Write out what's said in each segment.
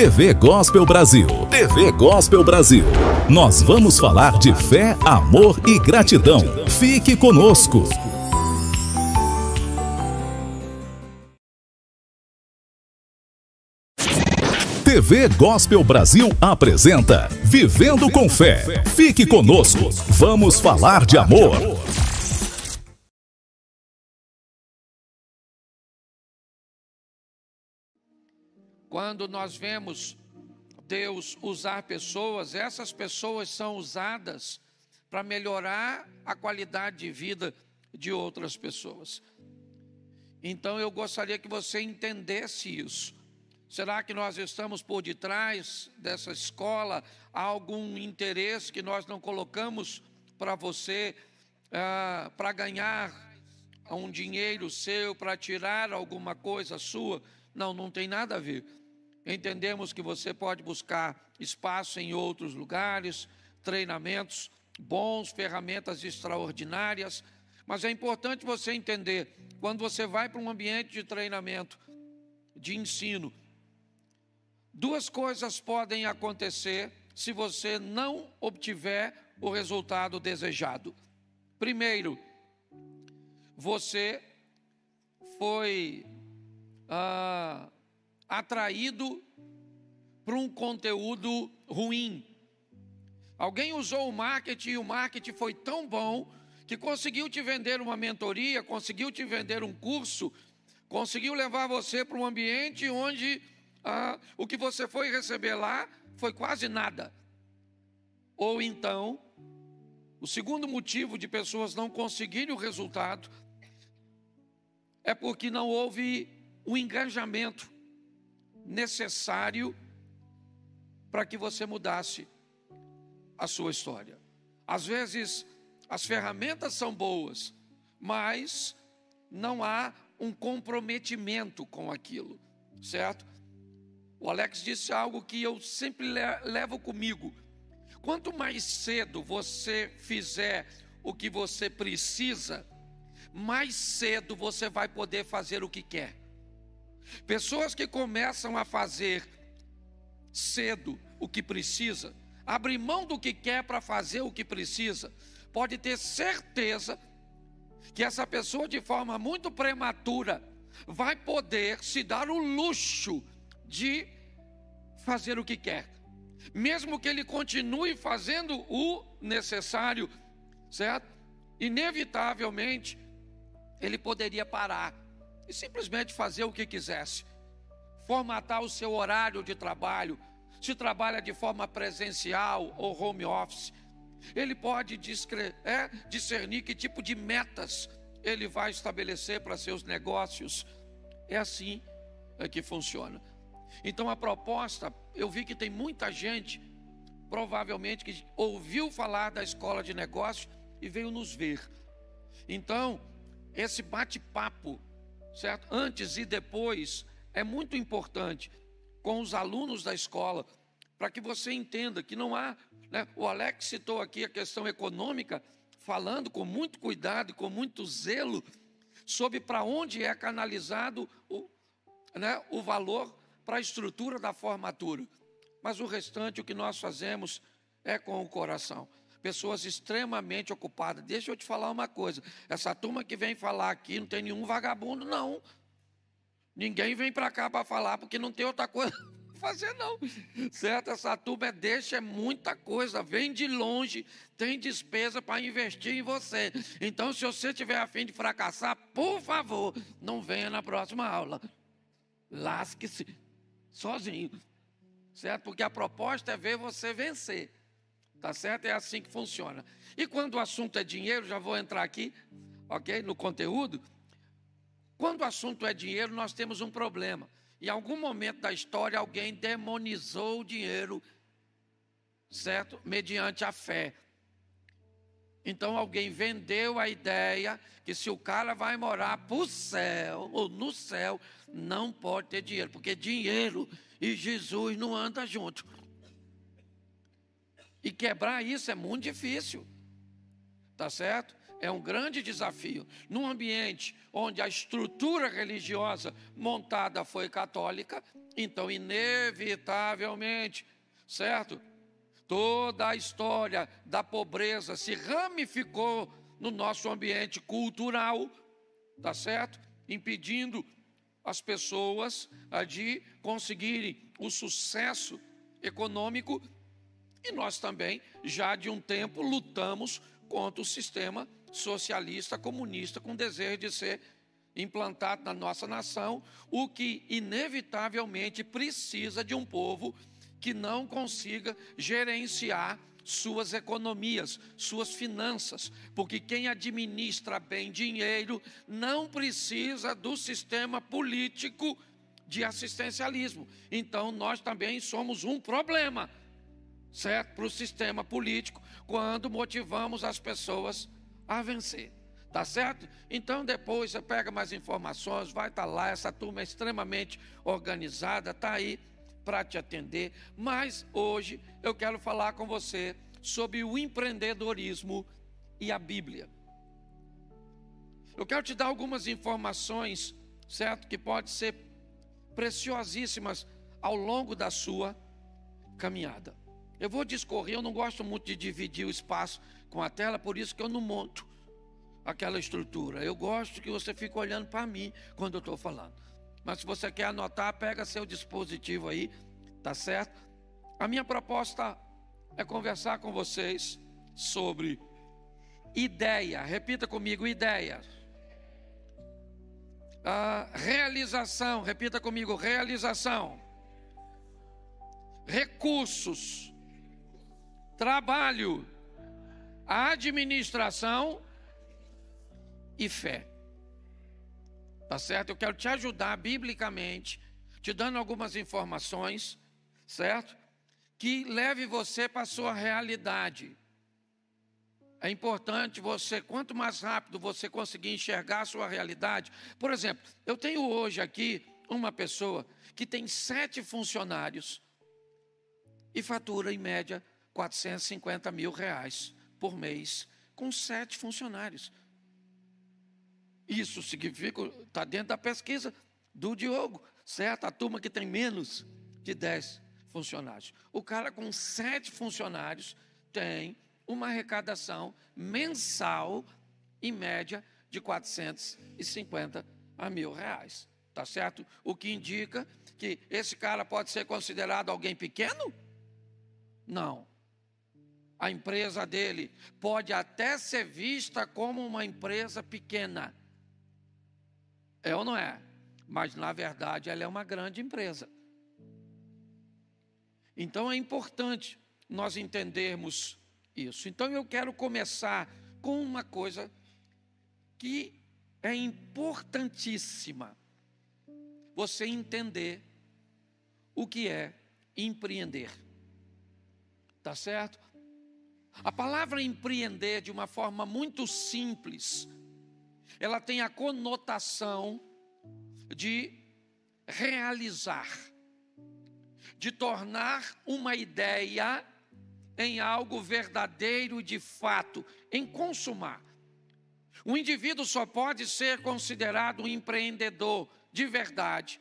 TV Gospel Brasil. TV Gospel Brasil. Nós vamos falar de fé, amor e gratidão. Fique conosco. TV Gospel Brasil apresenta Vivendo com Fé. Fique conosco. Vamos falar de amor. Quando nós vemos Deus usar pessoas, essas pessoas são usadas para melhorar a qualidade de vida de outras pessoas. Então eu gostaria que você entendesse isso. Será que nós estamos por detrás dessa escola? Há algum interesse que nós não colocamos para você, para ganhar um dinheiro seu, para tirar alguma coisa sua? Não, não tem nada a ver. Entendemos que você pode buscar espaço em outros lugares, treinamentos bons, ferramentas extraordinárias, mas é importante você entender, quando você vai para um ambiente de treinamento, de ensino, duas coisas podem acontecer se você não obtiver o resultado desejado. Primeiro, você foi atraído para um conteúdo ruim. Alguém usou o marketing e o marketing foi tão bom que conseguiu te vender uma mentoria, conseguiu te vender um curso, conseguiu levar você para um ambiente onde o que você foi receber lá foi quase nada. Ou então, o segundo motivo de pessoas não conseguirem o resultado é porque não houve o engajamento necessário para que você mudasse a sua história. Às vezes, as ferramentas são boas, mas não há um comprometimento com aquilo, certo? O Alex disse algo que eu sempre levo comigo. Quanto mais cedo você fizer o que você precisa, mais cedo você vai poder fazer o que quer. Pessoas que começam a fazer cedo o que precisa, abrir mão do que quer para fazer o que precisa, pode ter certeza que essa pessoa, de forma muito prematura, vai poder se dar o luxo de fazer o que quer, mesmo que ele continue fazendo o necessário, certo? Inevitavelmente, ele poderia parar e simplesmente fazer o que quisesse, formatar o seu horário de trabalho, se trabalha de forma presencial ou home office, ele pode discernir que tipo de metas ele vai estabelecer para seus negócios. É assim que funciona. Então a proposta, eu vi que tem muita gente, provavelmente, que ouviu falar da escola de negócios e veio nos ver. Então, esse bate-papo, certo? Antes e depois, é muito importante com os alunos da escola, para que você entenda que não há, né? O Alex citou aqui a questão econômica, falando com muito cuidado e com muito zelo sobre para onde é canalizado o valor para a estrutura da formatura. Mas o restante, o que nós fazemos é com o coração. Pessoas extremamente ocupadas. Deixa eu te falar uma coisa, essa turma que vem falar aqui não tem nenhum vagabundo, não. Ninguém vem para cá para falar porque não tem outra coisa para fazer, não, certo? Essa turma é muita coisa, vem de longe, tem despesa para investir em você. Então, se você tiver a fim de fracassar, por favor, não venha na próxima aula. Lasque-se sozinho, certo? Porque a proposta é ver você vencer, tá certo? É assim que funciona. E quando o assunto é dinheiro, já vou entrar aqui, ok? No conteúdo. Quando o assunto é dinheiro, nós temos um problema. Em algum momento da história, alguém demonizou o dinheiro, certo? Mediante a fé. Então, alguém vendeu a ideia que se o cara vai morar para o céu, ou no céu, não pode ter dinheiro, porque dinheiro e Jesus não andam junto. E quebrar isso é muito difícil, tá certo? é um grande desafio. Num ambiente onde a estrutura religiosa montada foi católica, então, inevitavelmente, certo? Toda a história da pobreza se ramificou no nosso ambiente cultural, tá certo? Impedindo as pessoas de conseguirem o sucesso econômico. E nós também, já de um tempo, lutamos contra o sistema socialista, comunista, com desejo de ser implantado na nossa nação, o que inevitavelmente precisa de um povo que não consiga gerenciar suas economias, suas finanças, porque quem administra bem dinheiro não precisa do sistema político de assistencialismo. Então nós também somos um problema, certo? Para o sistema político, quando motivamos as pessoas a vencer, tá certo? Então depois você pega mais informações, vai estar lá, essa turma é extremamente organizada, está aí para te atender. Mas hoje eu quero falar com você sobre o empreendedorismo e a Bíblia. Eu quero te dar algumas informações, certo? Que podem ser preciosíssimas ao longo da sua caminhada. Eu vou discorrer, eu não gosto muito de dividir o espaço com a tela, por isso que eu não monto aquela estrutura. Eu gosto que você fique olhando para mim quando eu estou falando. Mas se você quer anotar, pega seu dispositivo aí, tá certo? A minha proposta é conversar com vocês sobre ideia. Repita comigo, ideia. Realização, repita comigo, realização. Recursos. Trabalho, administração e fé. Tá certo? Eu quero te ajudar biblicamente, te dando algumas informações, certo? Que leve você para a sua realidade. É importante você, quanto mais rápido você conseguir enxergar a sua realidade. Por exemplo, eu tenho hoje aqui uma pessoa que tem 7 funcionários e fatura em média R$450 mil por mês, com 7 funcionários. Isso significa, está dentro da pesquisa do Diogo, certo? A turma que tem menos de 10 funcionários. O cara com 7 funcionários tem uma arrecadação mensal, em média, de R$450 mil. Tá certo? O que indica que esse cara pode ser considerado alguém pequeno? Não. A empresa dele pode até ser vista como uma empresa pequena. É ou não é? Mas, na verdade, ela é uma grande empresa. Então, é importante nós entendermos isso. Então, eu quero começar com uma coisa que é importantíssima. Você entender o que é empreender. Tá certo? A palavra empreender, de uma forma muito simples, ela tem a conotação de realizar, de tornar uma ideia em algo verdadeiro de fato, em consumar. O indivíduo só pode ser considerado um empreendedor de verdade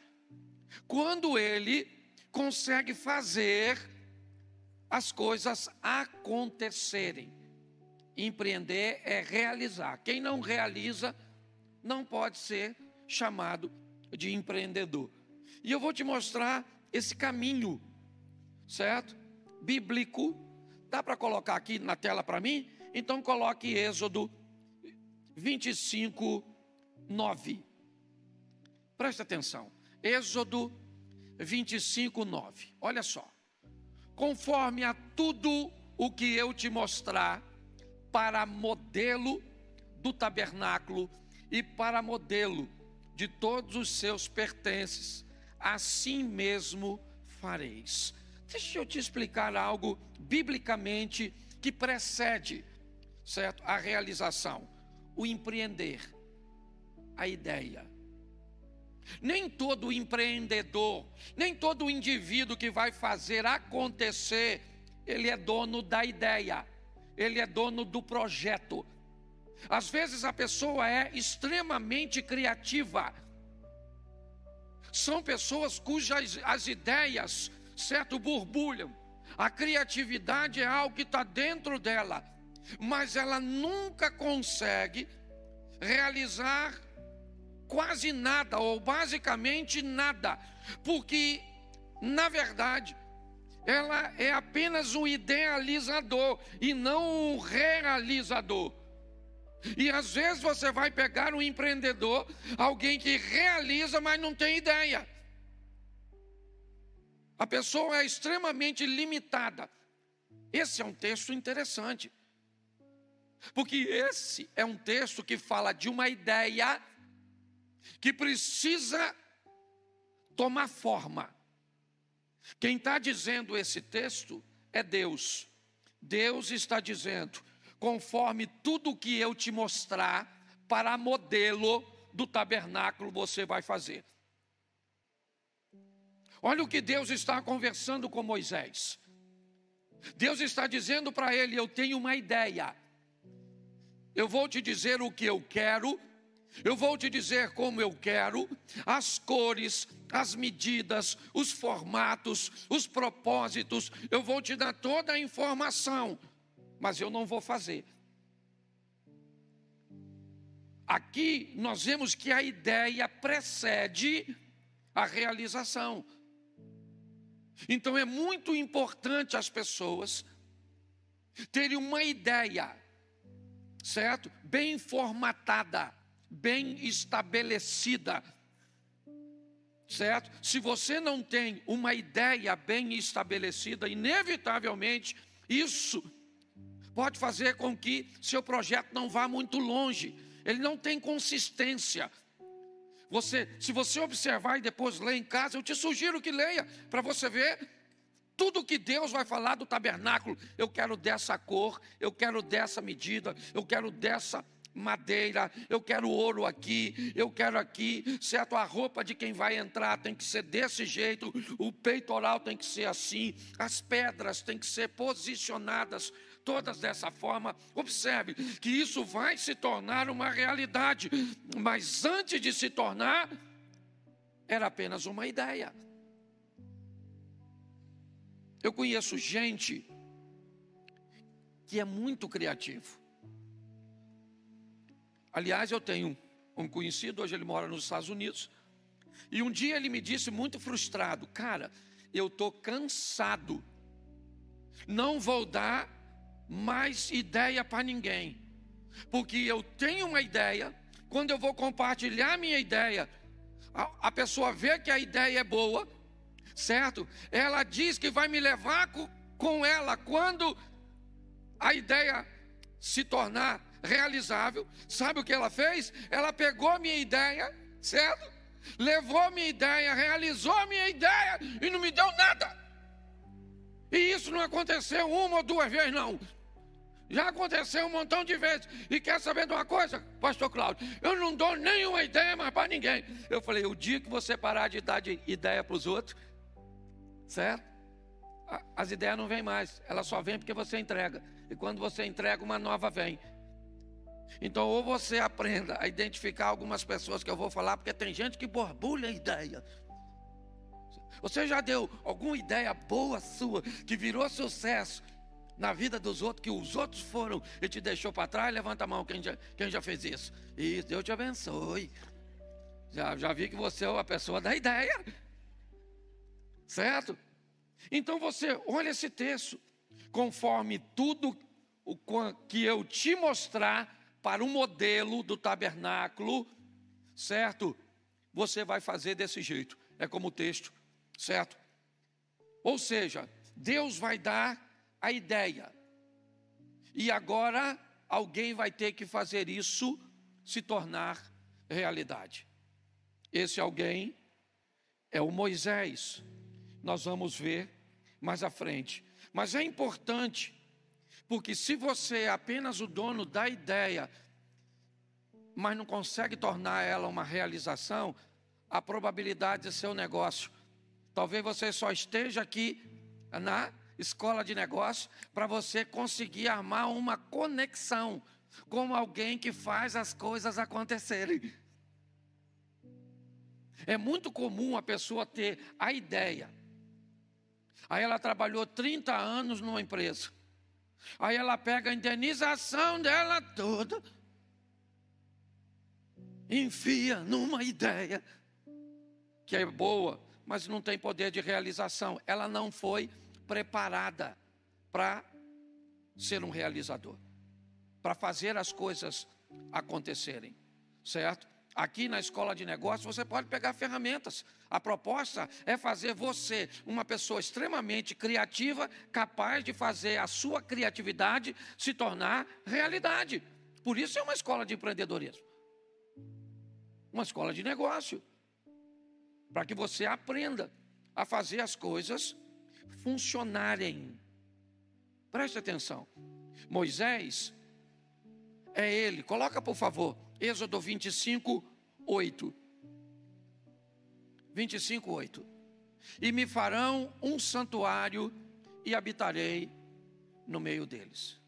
quando ele consegue fazer as coisas acontecerem. Empreender é realizar. Quem não realiza não pode ser chamado de empreendedor. E eu vou te mostrar esse caminho, certo? Bíblico. Dá para colocar aqui na tela para mim? Então coloque Êxodo 25, 9. Presta atenção. Êxodo 25, 9. Olha só. Conforme a tudo o que eu te mostrar, para modelo do tabernáculo e para modelo de todos os seus pertences, assim mesmo fareis. Deixa eu te explicar algo biblicamente que precede, certo? A realização, o empreender, a ideia. Nem todo empreendedor, nem todo indivíduo que vai fazer acontecer, ele é dono da ideia, ele é dono do projeto. Às vezes a pessoa é extremamente criativa. São pessoas cujas as ideias, certo, borbulham. A criatividade é algo que está dentro dela, mas ela nunca consegue realizar quase nada, ou basicamente nada, porque, na verdade, ela é apenas um idealizador e não um realizador. E às vezes você vai pegar um empreendedor, alguém que realiza, mas não tem ideia. A pessoa é extremamente limitada. Esse é um texto interessante, porque esse é um texto que fala de uma ideia que precisa tomar forma. Quem está dizendo esse texto é Deus. Deus está dizendo: conforme tudo que eu te mostrar, para modelo do tabernáculo você vai fazer. Olha o que Deus está conversando com Moisés. Deus está dizendo para ele: eu tenho uma ideia. Eu vou te dizer o que eu quero. Eu vou te dizer como eu quero, as cores, as medidas, os formatos, os propósitos. Eu vou te dar toda a informação, mas eu não vou fazer. Aqui nós vemos que a ideia precede a realização. Então é muito importante as pessoas terem uma ideia, certo? Bem formatada, bem estabelecida, certo? Se você não tem uma ideia bem estabelecida, inevitavelmente isso pode fazer com que seu projeto não vá muito longe. Ele não tem consistência. Se você observar e depois ler em casa, eu te sugiro que leia, para você ver tudo que Deus vai falar do tabernáculo. Eu quero dessa cor, eu quero dessa medida, eu quero dessa madeira, eu quero ouro aqui, eu quero aqui, certo? A roupa de quem vai entrar tem que ser desse jeito, o peitoral tem que ser assim, as pedras têm que ser posicionadas todas dessa forma. Observe que isso vai se tornar uma realidade, mas antes de se tornar, era apenas uma ideia. Eu conheço gente que é muito criativo. Aliás, eu tenho um conhecido, hoje ele mora nos Estados Unidos, e um dia ele me disse muito frustrado: cara, eu estou cansado, não vou dar mais ideia para ninguém, porque eu tenho uma ideia, quando eu vou compartilhar minha ideia, a pessoa vê que a ideia é boa, certo? Ela diz que vai me levar com ela quando a ideia se tornar realizável. Sabe o que ela fez? Ela pegou minha ideia, certo? Levou minha ideia, realizou minha ideia e não me deu nada. E isso não aconteceu uma ou duas vezes, não. Já aconteceu um montão de vezes. E quer saber de uma coisa, pastor Cláudio? Eu não dou nenhuma ideia mais para ninguém. Eu falei: o dia que você parar de dar ideia para os outros, certo? As ideias não vêm mais. Elas só vêm porque você entrega. E quando você entrega, uma nova vem. Então, ou você aprenda a identificar algumas pessoas que eu vou falar, porque tem gente que borbulha ideia. Você já deu alguma ideia boa sua, que virou sucesso na vida dos outros, que os outros foram e te deixou para trás? Levanta a mão quem já fez isso. Isso, Deus te abençoe. Já vi que você é a pessoa da ideia. Certo? Então você olha esse texto: conforme tudo o que eu te mostrar para o modelo do tabernáculo, certo? Você vai fazer desse jeito. É como o texto, certo? Ou seja, Deus vai dar a ideia, e agora alguém vai ter que fazer isso se tornar realidade. Esse alguém é o Moisés. Nós vamos ver mais à frente. Mas é importante, porque se você é apenas o dono da ideia, mas não consegue tornar ela uma realização, a probabilidade de ser um negócio, talvez você só esteja aqui na escola de negócio para você conseguir armar uma conexão como alguém que faz as coisas acontecerem. É muito comum a pessoa ter a ideia. Aí ela trabalhou 30 anos numa empresa. Aí ela pega a indenização dela toda, enfia numa ideia que é boa, mas não tem poder de realização. Ela não foi preparada para ser um realizador, para fazer as coisas acontecerem, certo? Aqui na escola de negócios você pode pegar ferramentas. A proposta é fazer você uma pessoa extremamente criativa, capaz de fazer a sua criatividade se tornar realidade. Por isso é uma escola de empreendedorismo, uma escola de negócio, para que você aprenda a fazer as coisas funcionarem. Preste atenção. Moisés é ele. Coloca, por favor, Êxodo 25, 8. 25, 8. E me farão um santuário e habitarei no meio deles.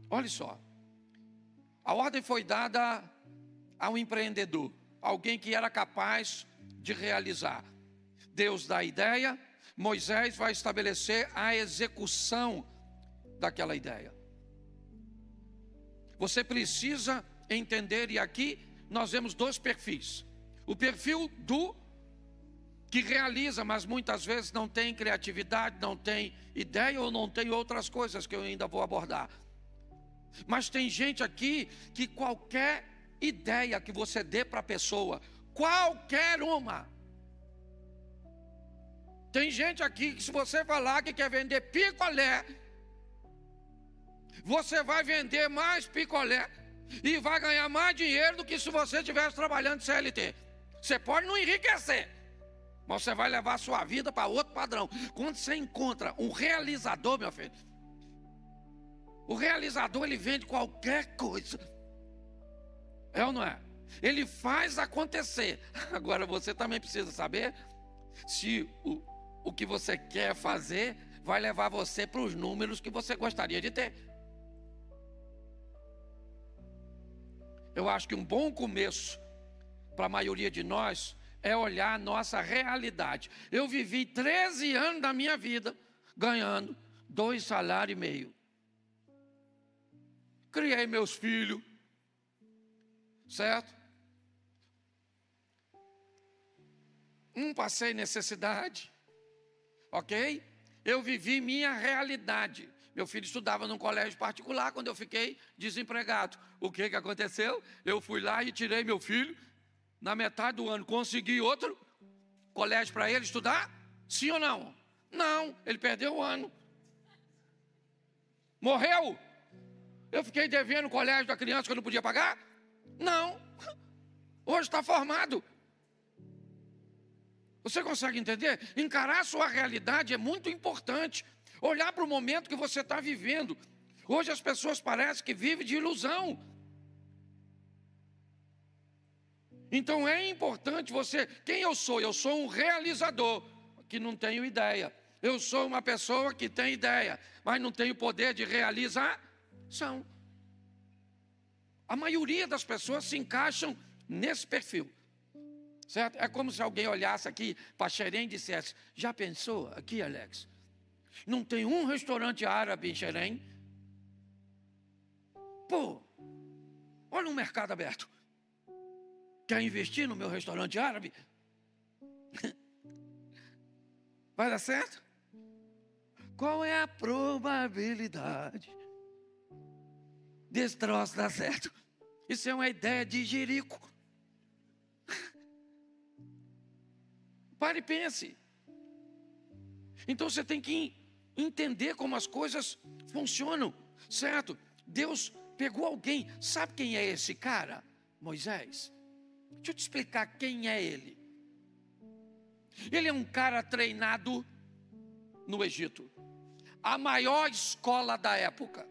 Olha só. A ordem foi dada a um empreendedor, alguém que era capaz de realizar. Deus dá a ideia, Moisés vai estabelecer a execução daquela ideia. Você precisa entender, e aqui nós vemos dois perfis. O perfil do que realiza, mas muitas vezes não tem criatividade, não tem ideia ou não tem outras coisas que eu ainda vou abordar. Mas tem gente aqui que qualquer ideia que você dê para a pessoa, qualquer uma. Tem gente aqui que se você falar que quer vender picolé, você vai vender mais picolé e vai ganhar mais dinheiro do que se você estivesse trabalhando de CLT. Você pode não enriquecer, mas você vai levar a sua vida para outro padrão. Quando você encontra um realizador, meu filho, o realizador, ele vende qualquer coisa. É ou não é? Ele faz acontecer. Agora você também precisa saber se o que você quer fazer vai levar você para os números que você gostaria de ter. Eu acho que um bom começo para a maioria de nós é olhar a nossa realidade. Eu vivi 13 anos da minha vida ganhando 2,5 salários. Criei meus filhos, certo? Passei necessidade, ok? Eu vivi minha realidade. Meu filho estudava num colégio particular quando eu fiquei desempregado. O que aconteceu? Eu fui lá e tirei meu filho. Na metade do ano, consegui outro colégio para ele estudar? Sim ou não? Não, ele perdeu o ano. Morreu? Eu fiquei devendo o colégio da criança que eu não podia pagar? Não. Hoje está formado. Você consegue entender? Encarar a sua realidade é muito importante. Olhar para o momento que você está vivendo. Hoje as pessoas parecem que vivem de ilusão. Então é importante você... Quem eu sou? Eu sou um realizador que não tenho ideia. Eu sou uma pessoa que tem ideia, mas não tenho poder de realização. A maioria das pessoas se encaixam nesse perfil. Certo? É como se alguém olhasse aqui para Xerém e dissesse: já pensou aqui, Alex? Não tem um restaurante árabe em Xerém? Pô, olha um mercado aberto. Quer investir no meu restaurante árabe? Vai dar certo? Qual é a probabilidade desse troço dar certo? Isso é uma ideia de jirico. Pare e pense. Então você tem que entender como as coisas funcionam, certo? Deus pegou alguém. Sabe quem é esse cara? Moisés. Deixa eu te explicar quem é ele. Ele é um cara treinado no Egito, a maior escola da época.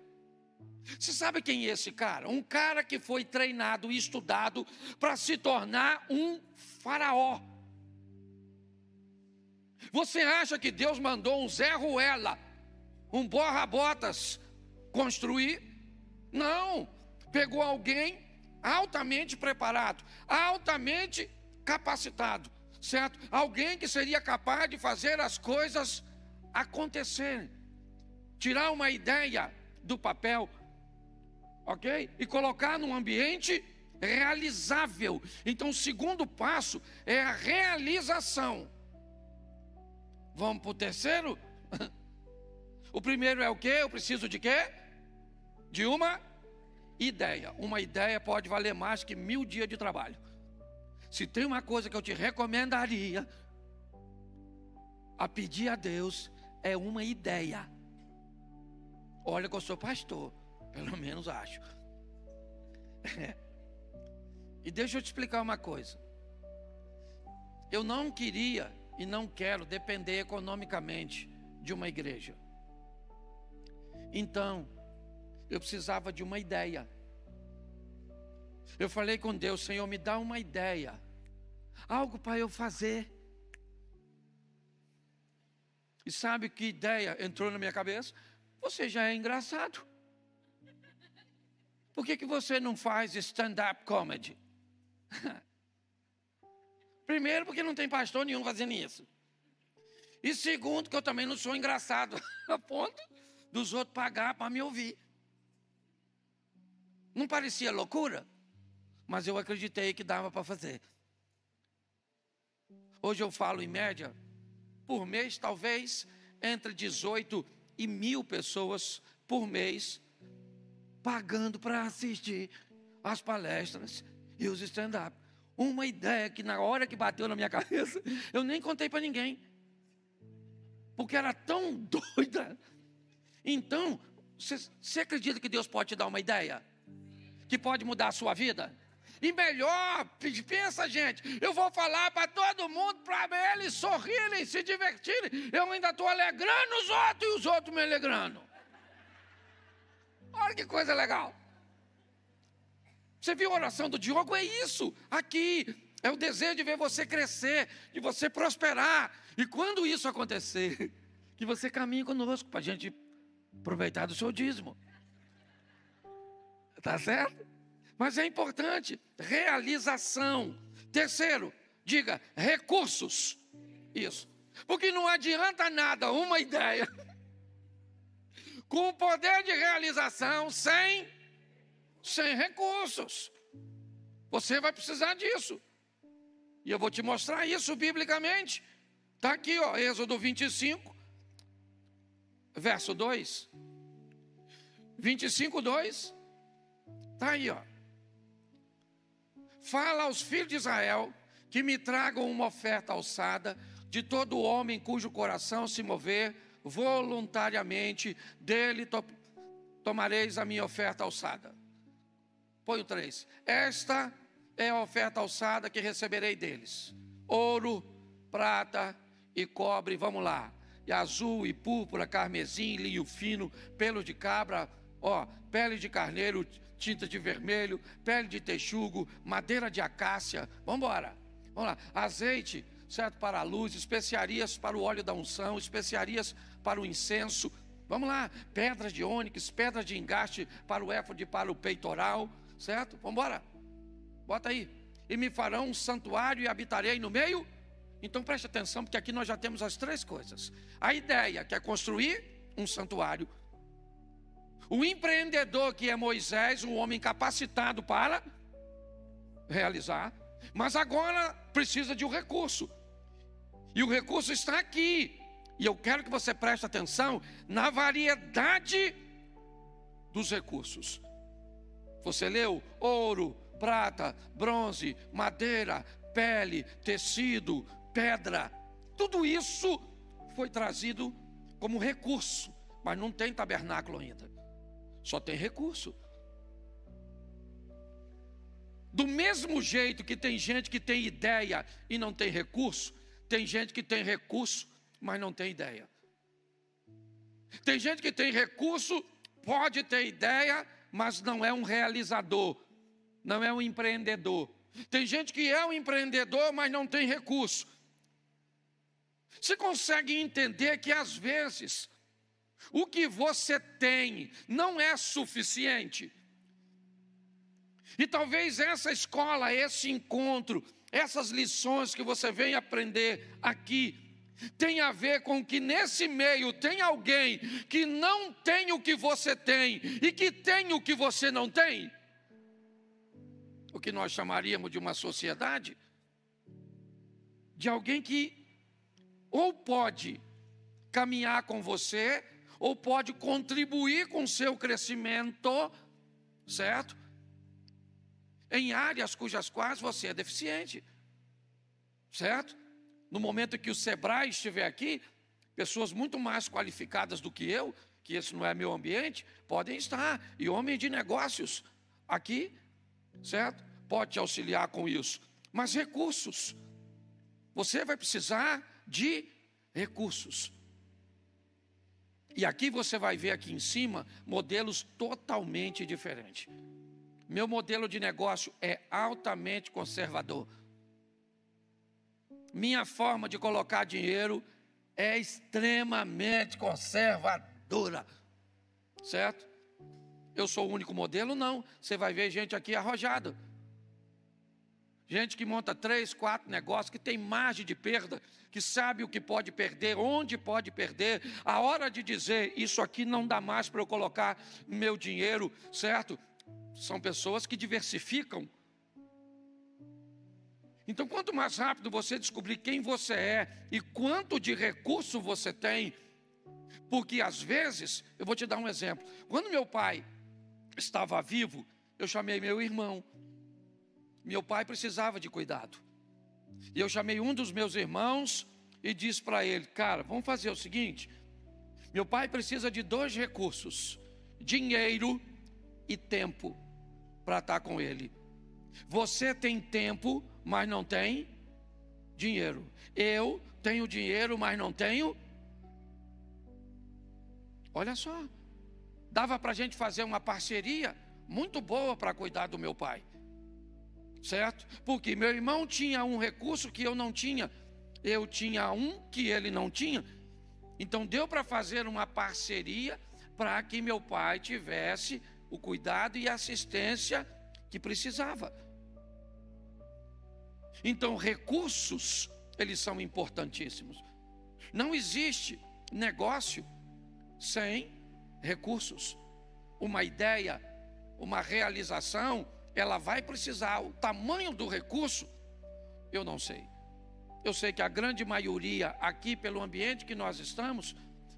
Você sabe quem é esse cara? Um cara que foi treinado e estudado para se tornar um faraó. Você acha que Deus mandou um Zé Ruela, um Borra-Botas construir? Não, pegou alguém altamente preparado, altamente capacitado, certo? Alguém que seria capaz de fazer as coisas acontecerem, tirar uma ideia do papel, ok? E colocar num ambiente realizável. Então, o segundo passo é a realização. Vamos para o terceiro? O primeiro é o quê? Eu preciso de quê? De uma ideia. Uma ideia pode valer mais que 1000 dias de trabalho. Se tem uma coisa que eu te recomendaria a pedir a Deus, é uma ideia. Olha que eu sou pastor, pelo menos acho. E deixa eu te explicar uma coisa. Eu não queria e não quero depender economicamente de uma igreja. Então, eu precisava de uma ideia. Eu falei com Deus: Senhor, me dá uma ideia, algo para eu fazer. E sabe que ideia entrou na minha cabeça? Você já é engraçado. Por que você não faz stand-up comedy? Primeiro, porque não tem pastor nenhum fazendo isso. E segundo, que eu também não sou engraçado a ponto dos outros pagar para me ouvir. Não parecia loucura? Mas eu acreditei que dava para fazer. Hoje eu falo em média, por mês, talvez entre 18 e 1000 pessoas por mês pagando para assistir as palestras e os stand-up. Uma ideia que na hora que bateu na minha cabeça, eu nem contei para ninguém, porque era tão doida. Então, você acredita que Deus pode te dar uma ideia que pode mudar a sua vida? E melhor, pensa, gente, eu vou falar para todo mundo, para eles sorrirem, se divertirem. Eu ainda estou alegrando os outros e os outros me alegrando. Olha que coisa legal. Você viu a oração do Diogo? É isso. Aqui é o desejo de ver você crescer, de você prosperar. E quando isso acontecer, que você caminhe conosco para a gente aproveitar do seu dízimo. Tá certo? Mas é importante, realização. Terceiro, diga, recursos. Isso. Porque não adianta nada uma ideia com o poder de realização sem recursos. Você vai precisar disso. E eu vou te mostrar isso biblicamente. Está aqui, ó, Êxodo 25, verso 2. 25, 2. Está aí, ó. Fala aos filhos de Israel que me tragam uma oferta alçada de todo homem cujo coração se mover voluntariamente, dele tomareis a minha oferta alçada. Põe o 3. Esta é a oferta alçada que receberei deles: ouro, prata e cobre, vamos lá, e azul e púrpura, carmesim, linho fino, pelo de cabra, ó, pele de carneiro, tinta de vermelho, pele de texugo, madeira de acácia. Vamos embora. Vamos lá. Azeite, certo, para a luz, especiarias para o óleo da unção, especiarias para o incenso. Vamos lá. Pedras de ônix, pedras de engaste para o éfode, para o peitoral, certo? Vamos embora. Bota aí. E me farão um santuário e habitarei no meio. Então preste atenção, porque aqui nós já temos as 3 coisas. A ideia, que é construir um santuário. O empreendedor, que é Moisés, um homem capacitado para realizar. Mas agora precisa de um recurso. E o recurso está aqui. E eu quero que você preste atenção na variedade dos recursos. Você leu ouro, prata, bronze, madeira, pele, tecido, pedra. Tudo isso foi trazido como recurso. Mas não tem tabernáculo ainda. Só tem recurso. Do mesmo jeito que tem gente que tem ideia e não tem recurso, tem gente que tem recurso, mas não tem ideia. Tem gente que tem recurso, pode ter ideia, mas não é um realizador, não é um empreendedor. Tem gente que é um empreendedor, mas não tem recurso. Você consegue entender que às vezes O que você tem não é suficiente. E talvez essa escola, esse encontro, essas lições que você vem aprender aqui, tem a ver com que nesse meio tem alguém que não tem o que você tem e que tem o que você não tem. O que nós chamaríamos de uma sociedade, de alguém que ou pode caminhar com você, ou pode contribuir com o seu crescimento, certo? Em áreas cujas quais você é deficiente, certo? No momento que o Sebrae estiver aqui, pessoas muito mais qualificadas do que eu, que esse não é meu ambiente, podem estar, e homem de negócios aqui, certo? Pode te auxiliar com isso. Mas recursos, você vai precisar de recursos. E aqui você vai ver aqui em cima modelos totalmente diferentes. Meu modelo de negócio é altamente conservador. Minha forma de colocar dinheiro é extremamente conservadora, certo? Eu sou o único modelo? Não. Você vai ver gente aqui arrojada. Gente que monta 3, 4 negócios, que tem margem de perda, que sabe o que pode perder, onde pode perder. A hora de dizer, isso aqui não dá mais para eu colocar meu dinheiro, certo? São pessoas que diversificam. Então, quanto mais rápido você descobrir quem você é e quanto de recurso você tem, porque às vezes, eu vou te dar um exemplo. Quando meu pai estava vivo, eu chamei meu irmão. Meu pai precisava de cuidado. E eu chamei um dos meus irmãos e disse para ele: cara, vamos fazer o seguinte, meu pai precisa de 2 recursos, dinheiro e tempo, para estar com ele. Você tem tempo, mas não tem dinheiro. Eu tenho dinheiro, mas não tenho. Olha só, dava para a gente fazer uma parceria muito boa para cuidar do meu pai, certo? Porque meu irmão tinha um recurso que eu não tinha, eu tinha um que ele não tinha. Então deu para fazer uma parceria para que meu pai tivesse o cuidado e a assistência que precisava. Então recursos, eles são importantíssimos. Não existe negócio sem recursos. Uma ideia, uma realização, ela vai precisar. O tamanho do recurso, eu não sei. Eu sei que a grande maioria aqui, pelo ambiente que nós estamos,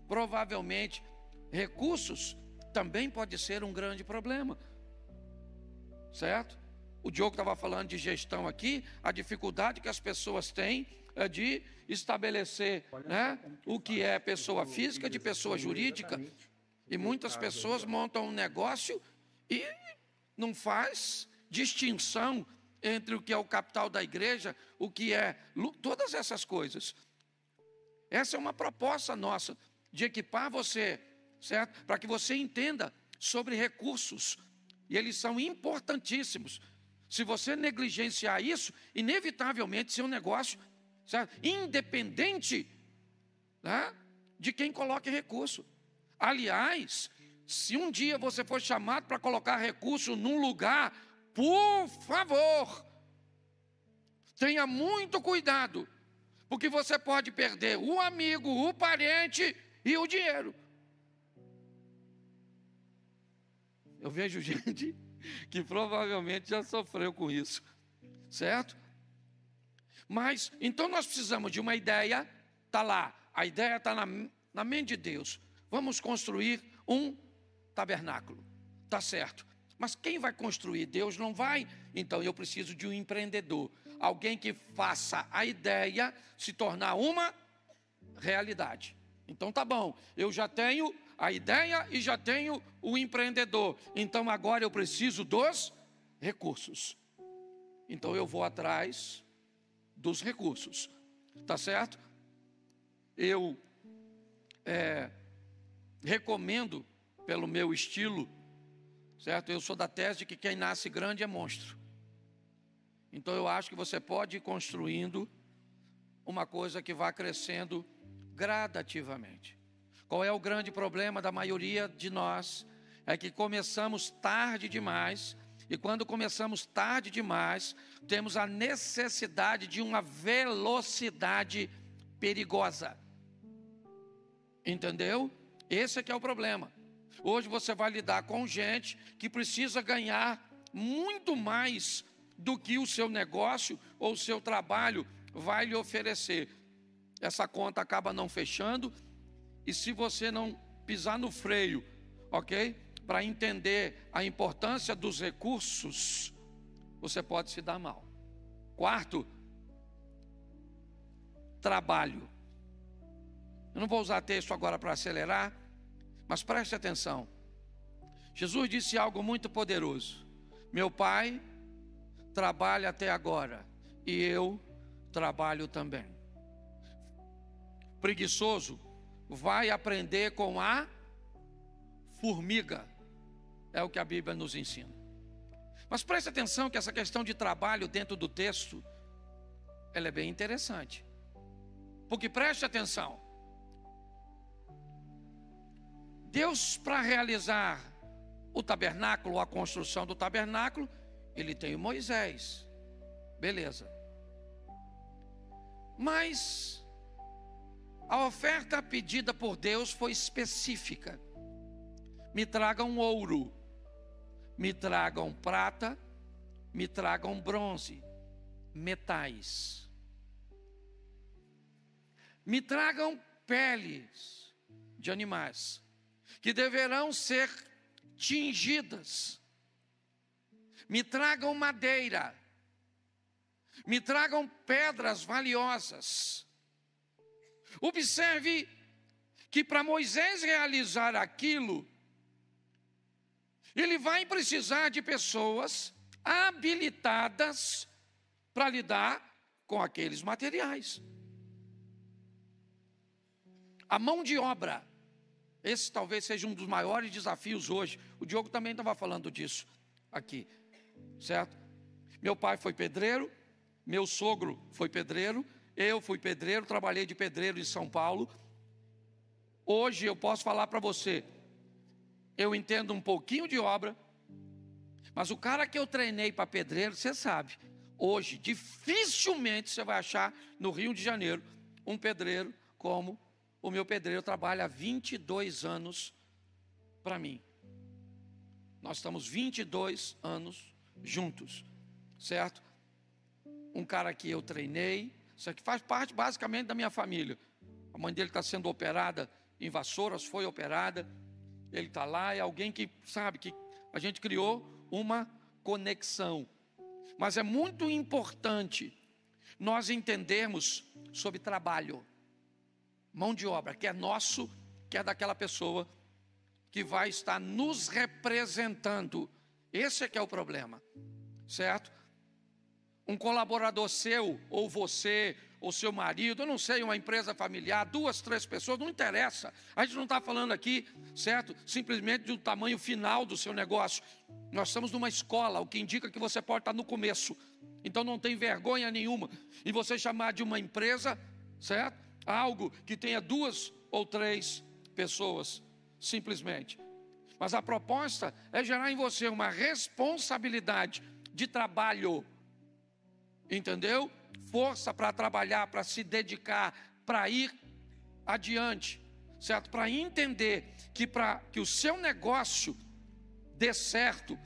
provavelmente recursos também pode ser um grande problema, certo? O Diogo estava falando de gestão aqui, a dificuldade que as pessoas têm é de estabelecer, né, o que é pessoa física de pessoa jurídica. E muitas pessoas montam um negócio e não faz distinção entre o que é o capital da igreja, o que é todas essas coisas. Essa é uma proposta nossa de equipar você, certo? Para que você entenda sobre recursos. E eles são importantíssimos. Se você negligenciar isso, inevitavelmente seu negócio, certo? Independente, né, de quem coloque recurso. Aliás, se um dia você for chamado para colocar recurso num lugar, por favor, tenha muito cuidado, porque você pode perder o amigo, o parente e o dinheiro. Eu vejo gente que provavelmente já sofreu com isso, certo? Mas, então nós precisamos de uma ideia, está lá, a ideia está na mente de Deus. Vamos construir um tabernáculo, está certo. Mas quem vai construir? Deus não vai. Então eu preciso de um empreendedor, alguém que faça a ideia se tornar uma realidade. Então tá bom, eu já tenho a ideia e já tenho o empreendedor. Então agora eu preciso dos recursos. Então eu vou atrás dos recursos, tá certo? Eu recomendo, pelo meu estilo, certo? Eu sou da tese de que quem nasce grande é monstro. Então eu acho que você pode ir construindo uma coisa que vá crescendo gradativamente. Qual é o grande problema da maioria de nós? É que começamos tarde demais, e quando começamos tarde demais, temos a necessidade de uma velocidade perigosa. Entendeu? Esse é que é o problema. Hoje você vai lidar com gente que precisa ganhar muito mais do que o seu negócio ou o seu trabalho vai lhe oferecer. Essa conta acaba não fechando, e se você não pisar no freio, ok? Para entender a importância dos recursos, você pode se dar mal. Quarto, trabalho. Eu não vou usar texto agora para acelerar, mas preste atenção. Jesus disse algo muito poderoso: meu Pai trabalha até agora, e eu trabalho também. Preguiçoso vai aprender com a formiga, é o que a Bíblia nos ensina. Mas preste atenção que essa questão de trabalho dentro do texto, ela é bem interessante. Porque preste atenção, Deus, para realizar o tabernáculo, a construção do tabernáculo, Ele tem o Moisés, beleza. Mas a oferta pedida por Deus foi específica: me tragam ouro, me tragam prata, me tragam bronze, metais, me tragam peles de animais que deverão ser tingidas, me tragam madeira, me tragam pedras valiosas. Observe que para Moisés realizar aquilo, ele vai precisar de pessoas habilitadas para lidar com aqueles materiais. A mão de obra, esse talvez seja um dos maiores desafios hoje. O Diogo também estava falando disso aqui, certo? Meu pai foi pedreiro, meu sogro foi pedreiro, eu fui pedreiro, trabalhei de pedreiro em São Paulo. Hoje eu posso falar para você, eu entendo um pouquinho de obra, mas o cara que eu treinei para pedreiro, você sabe, hoje dificilmente você vai achar no Rio de Janeiro um pedreiro como o meu pedreiro. Trabalha há 22 anos para mim. Nós estamos 22 anos juntos, certo? Um cara que eu treinei, isso aqui faz parte basicamente da minha família. A mãe dele está sendo operada em Vassouras, foi operada. Ele está lá, é alguém que sabe que a gente criou uma conexão. Mas é muito importante nós entendermos sobre trabalho, mão de obra, que é nosso, que é daquela pessoa que vai estar nos representando. Esse é que é o problema, certo? Um colaborador seu, ou você, ou seu marido, eu não sei, uma empresa familiar, 2, 3 pessoas, não interessa. A gente não está falando aqui, certo, simplesmente do tamanho final do seu negócio. Nós estamos numa escola, o que indica que você pode estar no começo. Então não tem vergonha nenhuma em você chamar de uma empresa, certo, algo que tenha 2 ou 3 pessoas, simplesmente. Mas a proposta é gerar em você uma responsabilidade de trabalho, entendeu? Força para trabalhar, para se dedicar, para ir adiante, certo? Para entender que para que o seu negócio dê certo,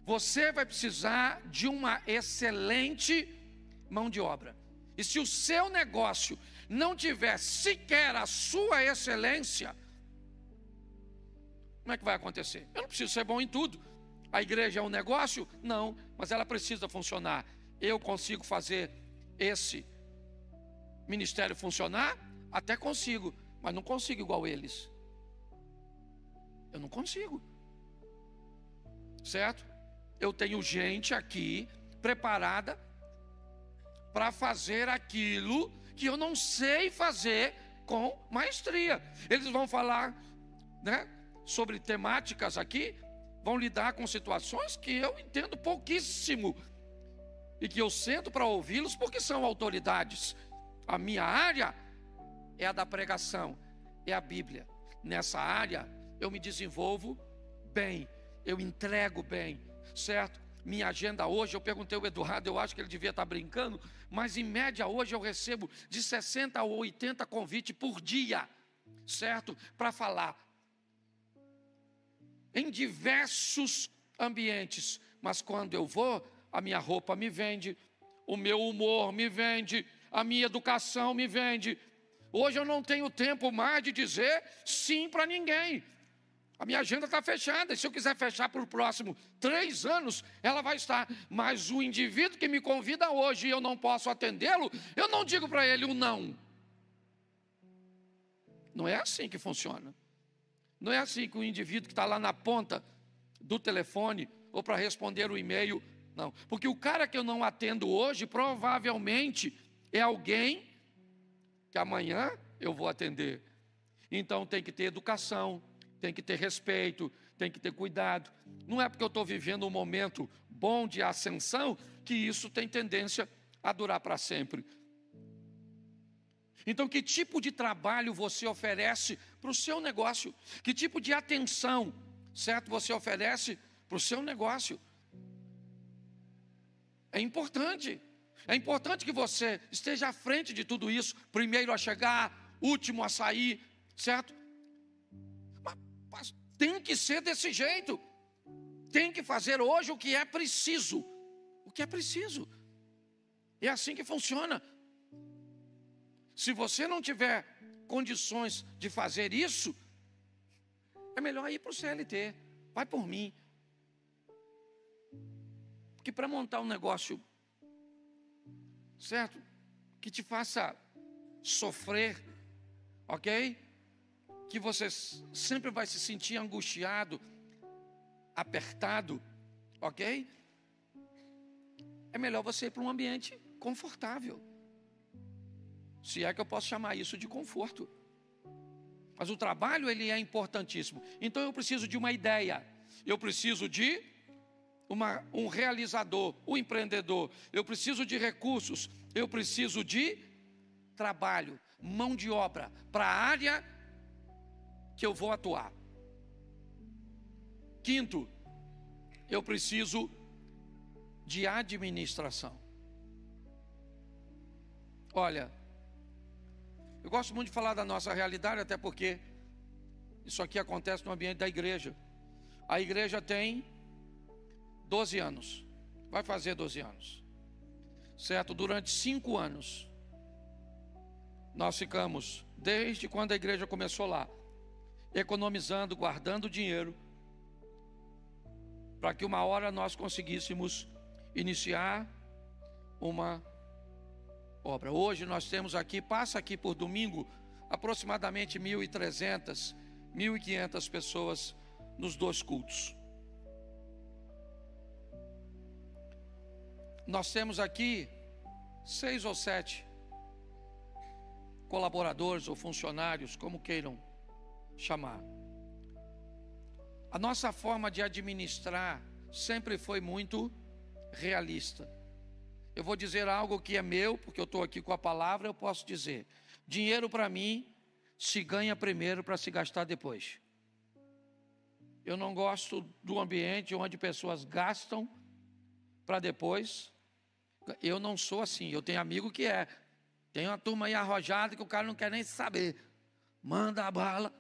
você vai precisar de uma excelente mão de obra. E se o seu negócio não tiver sequer a sua excelência, como é que vai acontecer? Eu não preciso ser bom em tudo. A igreja é um negócio? Não, mas ela precisa funcionar. Eu consigo fazer esse ministério funcionar? Até consigo, mas não consigo igual eles. Eu não consigo, certo? Eu tenho gente aqui preparada para fazer aquilo que eu não sei fazer com maestria. Eles vão falar, né, sobre temáticas aqui, vão lidar com situações que eu entendo pouquíssimo e que eu sento para ouvi-los porque são autoridades. A minha área é a da pregação, é a Bíblia. Nessa área eu me desenvolvo bem, eu entrego bem, certo? Minha agenda hoje, eu perguntei ao Eduardo, eu acho que ele devia estar brincando, mas em média hoje eu recebo de 60 a 80 convites por dia, certo? Para falar em diversos ambientes, mas quando eu vou, a minha roupa me vende, o meu humor me vende, a minha educação me vende. Hoje eu não tenho tempo mais de dizer sim para ninguém. A minha agenda está fechada, e se eu quiser fechar para o próximo 3 anos, ela vai estar. Mas o indivíduo que me convida hoje e eu não posso atendê-lo, eu não digo para ele um não. Não é assim que funciona. Não é assim que o indivíduo que está lá na ponta do telefone ou para responder o e-mail, não. Porque o cara que eu não atendo hoje, provavelmente é alguém que amanhã eu vou atender. Então tem que ter educação, tem que ter respeito, tem que ter cuidado. Não é porque eu estou vivendo um momento bom de ascensão que isso tem tendência a durar para sempre. Então, que tipo de trabalho você oferece para o seu negócio? Que tipo de atenção, certo, você oferece para o seu negócio? É importante que você esteja à frente de tudo isso, primeiro a chegar, último a sair, certo? Mas tem que ser desse jeito, tem que fazer hoje o que é preciso, é assim que funciona. Se você não tiver condições de fazer isso, é melhor ir para o CLT, vai por mim. Porque para montar um negócio, certo, que te faça sofrer, ok? Que você sempre vai se sentir angustiado, apertado, ok? É melhor você ir para um ambiente confortável. Se é que eu posso chamar isso de conforto. Mas o trabalho, ele é importantíssimo. Então eu preciso de uma ideia. Eu preciso de um realizador, um empreendedor. Eu preciso de recursos. Eu preciso de trabalho, mão de obra, para a área que eu vou atuar. Quinto, eu preciso de administração. Olha, eu gosto muito de falar da nossa realidade, até porque isso aqui acontece no ambiente da igreja. A igreja tem 12 anos, vai fazer 12 anos, certo? Durante 5 anos, nós ficamos, desde quando a igreja começou lá, economizando, guardando dinheiro, para que uma hora nós conseguíssemos iniciar uma obra. Hoje nós temos aqui, passa aqui por domingo, aproximadamente 1.300, 1.500 pessoas nos 2 cultos. Nós temos aqui 6 ou 7 colaboradores ou funcionários, como queiram chamar. A nossa forma de administrar sempre foi muito realista. Eu vou dizer algo que é meu, porque eu estou aqui com a palavra, eu posso dizer. Dinheiro para mim se ganha primeiro para se gastar depois. Eu não gosto do ambiente onde pessoas gastam para depois. Eu não sou assim, eu tenho amigo que é. Tem uma turma aí arrojada que o cara não quer nem saber. Manda a bala,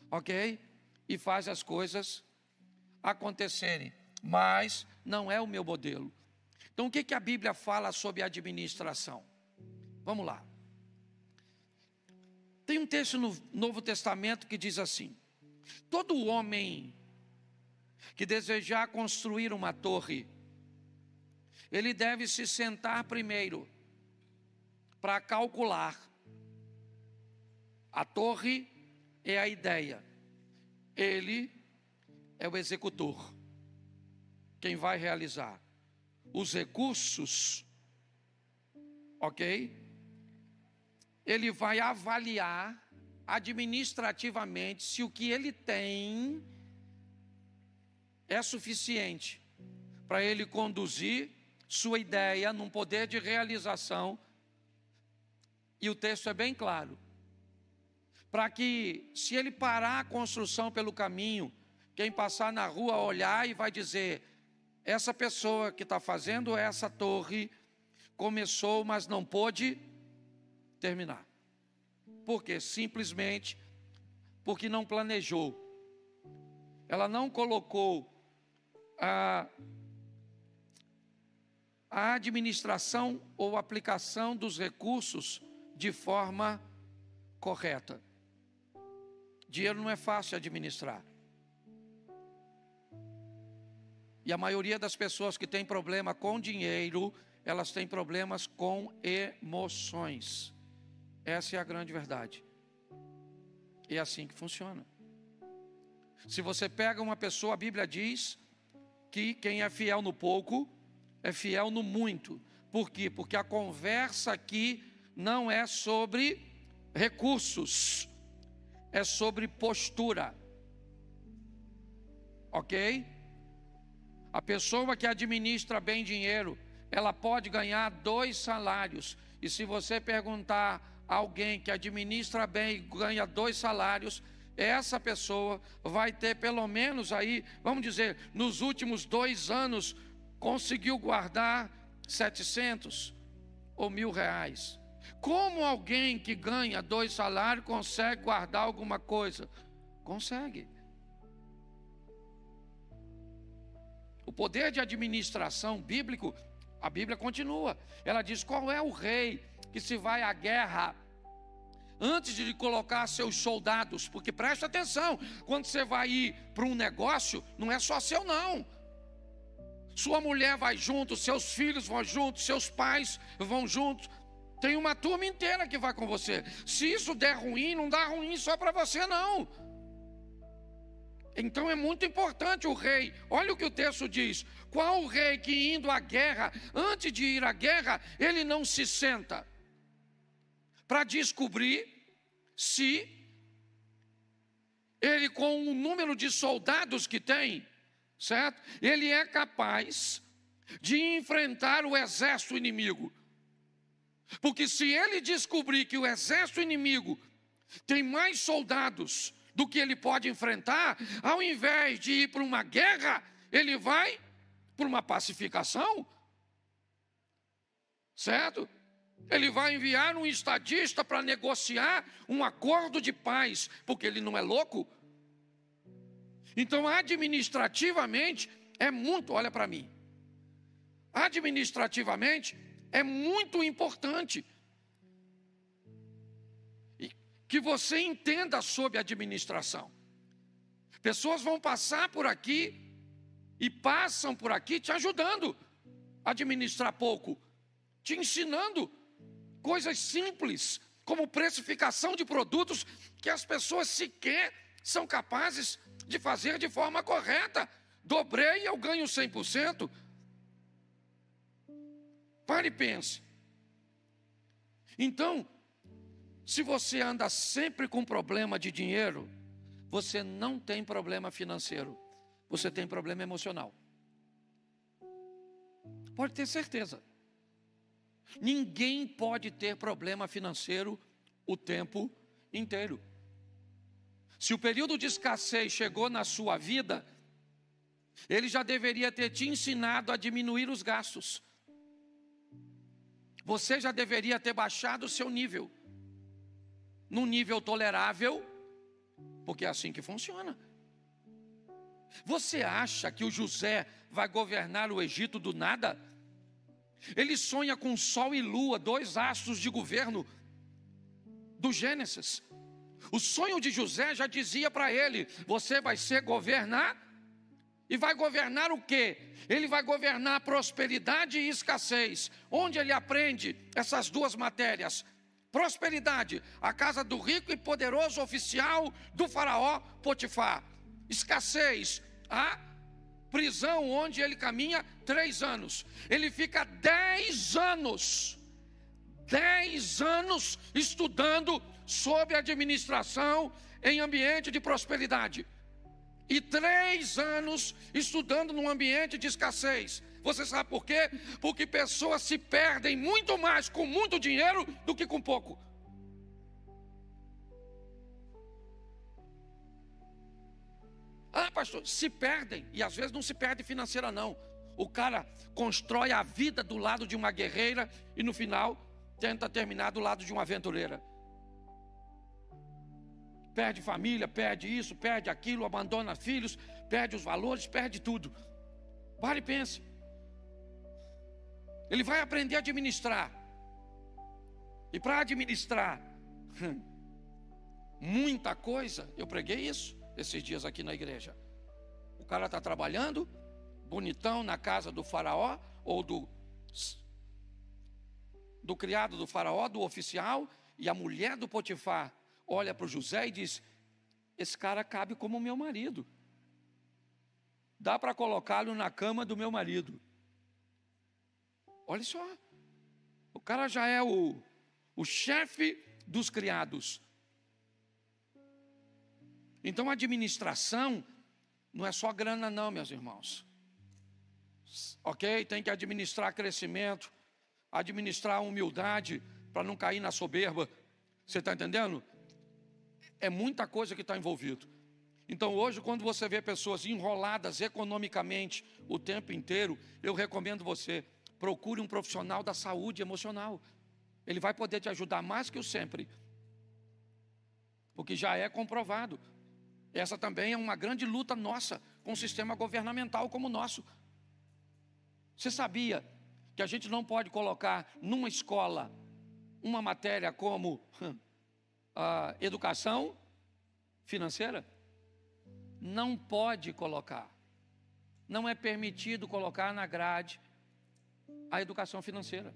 ok? E faz as coisas acontecerem. Mas não é o meu modelo. Então, o que a Bíblia fala sobre administração? Vamos lá. Tem um texto no Novo Testamento que diz assim: todo homem que desejar construir uma torre, ele deve se sentar primeiro para calcular. A torre é a ideia, ele é o executor, quem vai realizar. Os recursos, ok? Ele vai avaliar administrativamente se o que ele tem é suficiente para ele conduzir sua ideia num poder de realização. E o texto é bem claro. para que, se ele parar a construção pelo caminho, quem passar na rua olhar e vai dizer: essa pessoa que está fazendo essa torre começou, mas não pôde terminar. Por quê? Simplesmente porque não planejou. Ela não colocou a administração ou aplicação dos recursos de forma correta. Dinheiro não é fácil de administrar. E a maioria das pessoas que tem problema com dinheiro, elas têm problemas com emoções. Essa é a grande verdade. É assim que funciona. Se você pega uma pessoa, a Bíblia diz que quem é fiel no pouco é fiel no muito. Por quê? Porque a conversa aqui não é sobre recursos, é sobre postura. Ok? A pessoa que administra bem dinheiro, ela pode ganhar 2 salários. E se você perguntar a alguém que administra bem e ganha 2 salários, essa pessoa vai ter pelo menos aí, vamos dizer, nos últimos 2 anos, conseguiu guardar 700 ou R$1.000. Como alguém que ganha 2 salários consegue guardar alguma coisa? Consegue. O poder de administração bíblico, a Bíblia continua. Ela diz: qual é o rei que se vai à guerra antes de colocar seus soldados? Porque presta atenção, quando você vai ir para um negócio, não é só seu não. Sua mulher vai junto, seus filhos vão juntos, seus pais vão juntos. Tem uma turma inteira que vai com você. Se isso der ruim, não dá ruim só para você não. Então é muito importante o rei. Olha o que o texto diz: qual o rei que indo à guerra, antes de ir à guerra, ele não se senta para descobrir se ele, com o número de soldados que tem, certo? Ele é capaz de enfrentar o exército inimigo. Porque se ele descobrir que o exército inimigo tem mais soldados do que ele pode enfrentar, ao invés de ir para uma guerra, ele vai para uma pacificação, certo? Ele vai enviar um estadista para negociar um acordo de paz, porque ele não é louco. Então, administrativamente, é muito, olha para mim, administrativamente é muito importante que você entenda sobre administração. Pessoas vão passar por aqui e passam por aqui te ajudando a administrar pouco, te ensinando coisas simples, como precificação de produtos que as pessoas sequer são capazes de fazer de forma correta. Dobrei e eu ganho 100%. Pare e pense. Então, se você anda sempre com problema de dinheiro, você não tem problema financeiro, você tem problema emocional. Pode ter certeza. Ninguém pode ter problema financeiro o tempo inteiro. Se o período de escassez chegou na sua vida, ele já deveria ter te ensinado a diminuir os gastos. Você já deveria ter baixado o seu nível num nível tolerável, porque é assim que funciona. Você acha que o José vai governar o Egito do nada? Ele sonha com sol e lua, 2 astros de governo do Gênesis. O sonho de José já dizia para ele: você vai ser governar. E vai governar o quê? Ele vai governar prosperidade e escassez. Onde ele aprende essas 2 matérias? Prosperidade, a casa do rico e poderoso oficial do faraó Potifar. Escassez, a prisão onde ele caminha 3 anos. Ele fica 10 anos estudando sobre administração em ambiente de prosperidade. E 3 anos estudando num ambiente de escassez. Você sabe por quê? Porque pessoas se perdem muito mais com muito dinheiro do que com pouco. pastor, se perdem, e às vezes não se perde financeira não. O cara constrói a vida do lado de uma guerreira e no final tenta terminar do lado de uma aventureira. Perde família, perde isso, perde aquilo, abandona filhos, perde os valores, perde tudo. Pare e pense. Ele vai aprender a administrar. E para administrar muita coisa, eu preguei isso esses dias aqui na igreja. O cara está trabalhando, bonitão, na casa do faraó, ou do criado do faraó, do oficial, e a mulher do Potifar olha para o José e diz: esse cara cabe como meu marido. Dá para colocá-lo na cama do meu marido. Olha só. O cara já é o chefe dos criados. Então a administração não é só grana não, meus irmãos. Ok? Tem que administrar crescimento, administrar humildade, para não cair na soberba. Você está entendendo? É muita coisa que está envolvido. Então hoje, quando você vê pessoas enroladas economicamente o tempo inteiro, eu recomendo você, procure um profissional da saúde emocional. Ele vai poder te ajudar mais que o sempre, porque já é comprovado. Essa também é uma grande luta nossa com o sistema governamental como o nosso. Você sabia que a gente não pode colocar numa escola uma matéria como educação financeira? Não pode colocar. Não é permitido colocar na grade a educação financeira.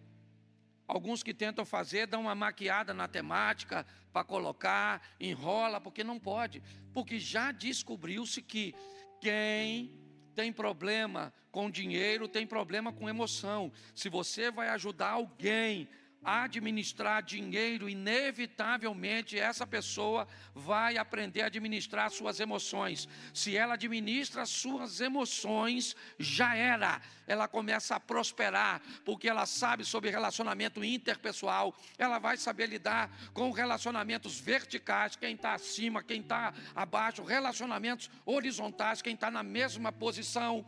Alguns que tentam fazer, dão uma maquiada na temática para colocar, enrola, porque não pode. Porque já descobriu-se que quem tem problema com dinheiro tem problema com emoção. Se você vai ajudar alguém a administrar dinheiro, inevitavelmente essa pessoa vai aprender a administrar suas emoções. Se ela administra suas emoções, já era. Ela começa a prosperar, porque ela sabe sobre relacionamento interpessoal, ela vai saber lidar com relacionamentos verticais, quem está acima, quem está abaixo, relacionamentos horizontais, quem está na mesma posição.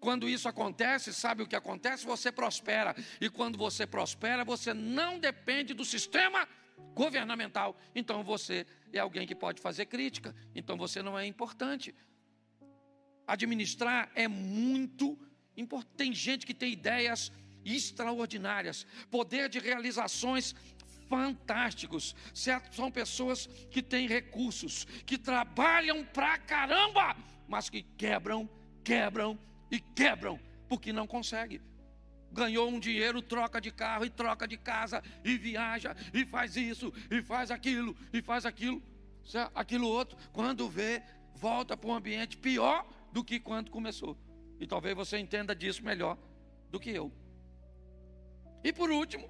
Quando isso acontece, sabe o que acontece? Você prospera. E quando você prospera, você não depende do sistema governamental. Então você é alguém que pode fazer crítica. Então você não é importante. Administrar é muito importante. Tem gente que tem ideias extraordinárias, poder de realizações fantásticos. São pessoas que têm recursos, que trabalham pra caramba, mas que quebram, porque não consegue. Ganhou um dinheiro, troca de carro e troca de casa, e viaja, e faz isso, e faz aquilo, aquilo outro. Quando vê, volta para um ambiente pior do que quando começou. E talvez você entenda disso melhor do que eu. E por último,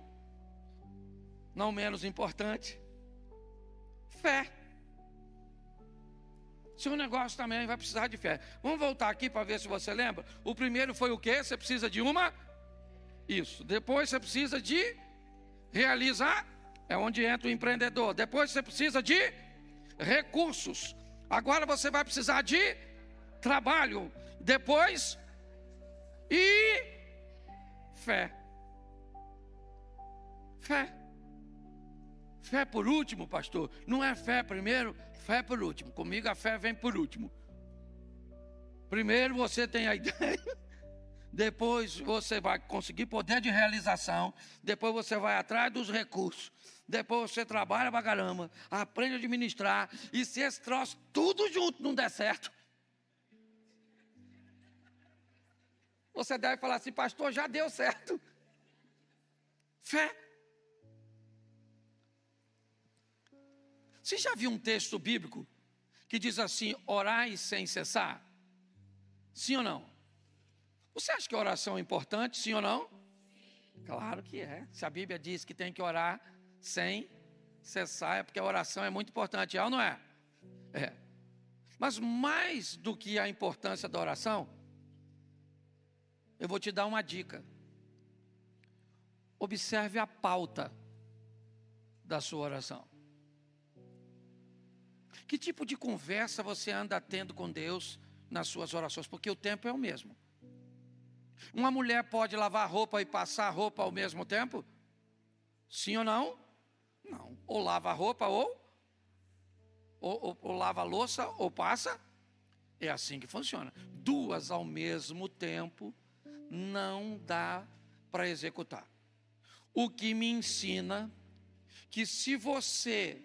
não menos importante, fé. Seu negócio também vai precisar de fé. Vamos voltar aqui para ver se você lembra. O primeiro foi o quê? Você precisa de uma? Isso. Depois você precisa de realizar. É onde entra o empreendedor. Depois você precisa de recursos. Agora você vai precisar de trabalho. Depois e fé. Fé. Fé por último, pastor. Não é fé primeiro, fé por último. Comigo a fé vem por último. Primeiro você tem a ideia, depois você vai conseguir poder de realização, depois você vai atrás dos recursos, depois você trabalha pra caramba, aprende a administrar, e se esse troço tudo junto não der certo, você deve falar assim: pastor, já deu certo. Fé. Você já viu um texto bíblico que diz assim: orai sem cessar? Sim ou não? Você acha que a oração é importante, sim ou não? Claro que é. Se a Bíblia diz que tem que orar sem cessar, é porque a oração é muito importante, é ou não é? É. Mas mais do que a importância da oração, eu vou te dar uma dica. Observe a pauta da sua oração. Que tipo de conversa você anda tendo com Deus nas suas orações? Porque o tempo é o mesmo. Uma mulher pode lavar roupa e passar roupa ao mesmo tempo? Sim ou não? Não. Ou lava a roupa ou lava a louça ou passa. É assim que funciona. Duas ao mesmo tempo não dá para executar. O que me ensina que se você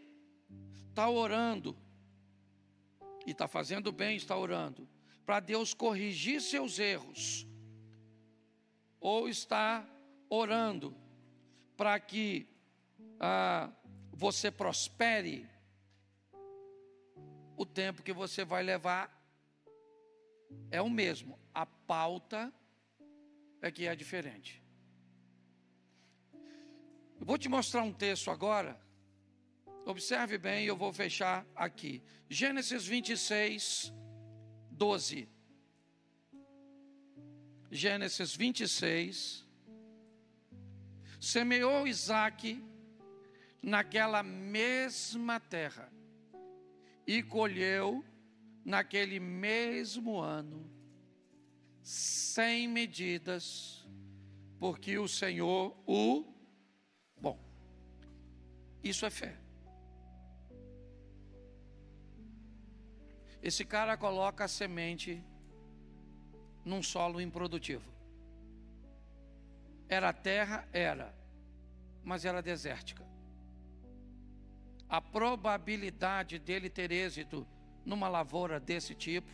está orando, e está fazendo bem, está orando, para Deus corrigir seus erros, ou está orando para que você prospere, o tempo que você vai levar é o mesmo. A pauta é que é diferente. Eu vou te mostrar um texto agora. Observe bem, eu vou fechar aqui. Gênesis 26, 12. Gênesis 26. Semeou Isaque naquela mesma terra e colheu naquele mesmo ano 100 medidas, porque o Senhor o... Bom, isso é fé. Esse cara coloca a semente num solo improdutivo. Era terra? Era, mas era desértica. A probabilidade dele ter êxito numa lavoura desse tipo,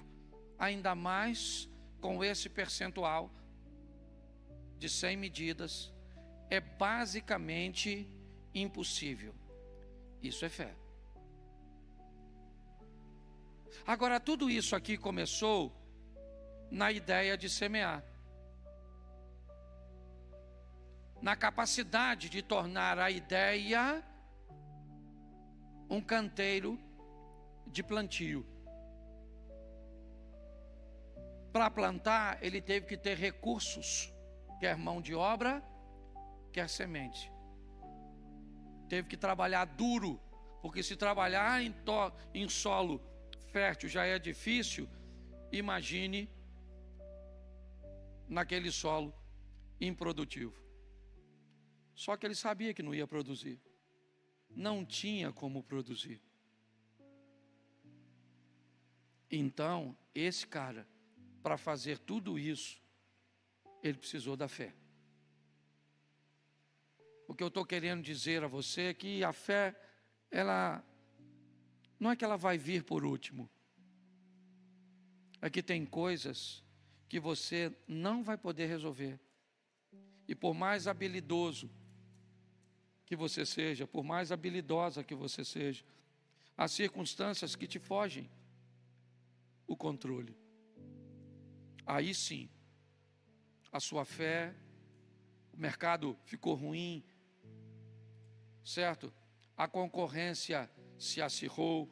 ainda mais com esse percentual de 100 medidas, é basicamente impossível. Isso é fé. Agora, tudo isso aqui começou na ideia de semear, na capacidade de tornar a ideia um canteiro de plantio. Para plantar, ele teve que ter recursos, quer mão de obra, quer semente. Teve que trabalhar duro, porque se trabalhar em solo fértil já é difícil, imagine naquele solo improdutivo. Só que ele sabia que não ia produzir. Não tinha como produzir. Então, esse cara, para fazer tudo isso, ele precisou da fé. O que eu estou querendo dizer a você é que a fé, ela não é que ela vai vir por último. É que tem coisas que você não vai poder resolver. E por mais habilidoso que você seja, por mais habilidosa que você seja, há circunstâncias que te fogem o controle. Aí sim, a sua fé, o mercado ficou ruim, certo? A concorrência se acirrou.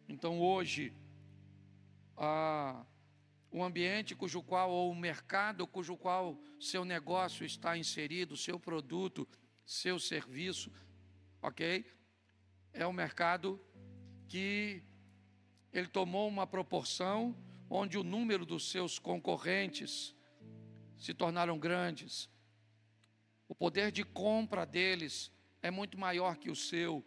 Então hoje, o ambiente cujo qual, ou o mercado cujo qual seu negócio está inserido, seu produto, seu serviço, ok? É um mercado que ele tomou uma proporção onde o número dos seus concorrentes se tornaram grandes. O poder de compra deles é muito maior que o seu.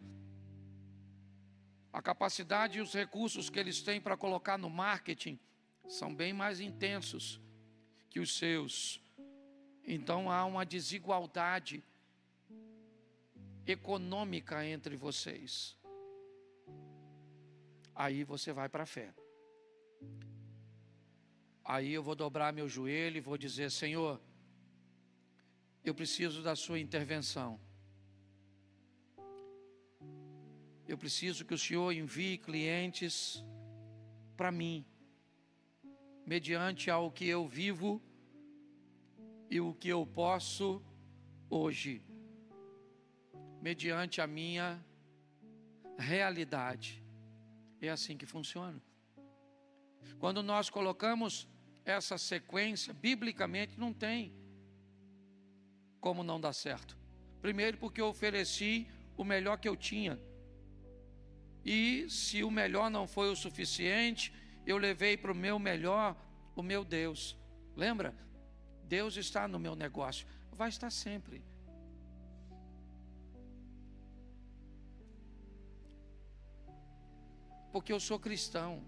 A capacidade e os recursos que eles têm para colocar no marketing são bem mais intensos que os seus. Então há uma desigualdade econômica entre vocês. Aí você vai para a fé. Aí eu vou dobrar meu joelho e vou dizer: Senhor, eu preciso da sua intervenção. Eu preciso que o Senhor envie clientes para mim, mediante ao que eu vivo e o que eu posso hoje, mediante a minha realidade. É assim que funciona. Quando nós colocamos essa sequência, biblicamente não tem como não dar certo. Primeiro porque eu ofereci o melhor que eu tinha. E se o melhor não foi o suficiente, eu levei para o meu melhor o meu Deus. Lembra? Deus está no meu negócio. Vai estar sempre. Porque eu sou cristão.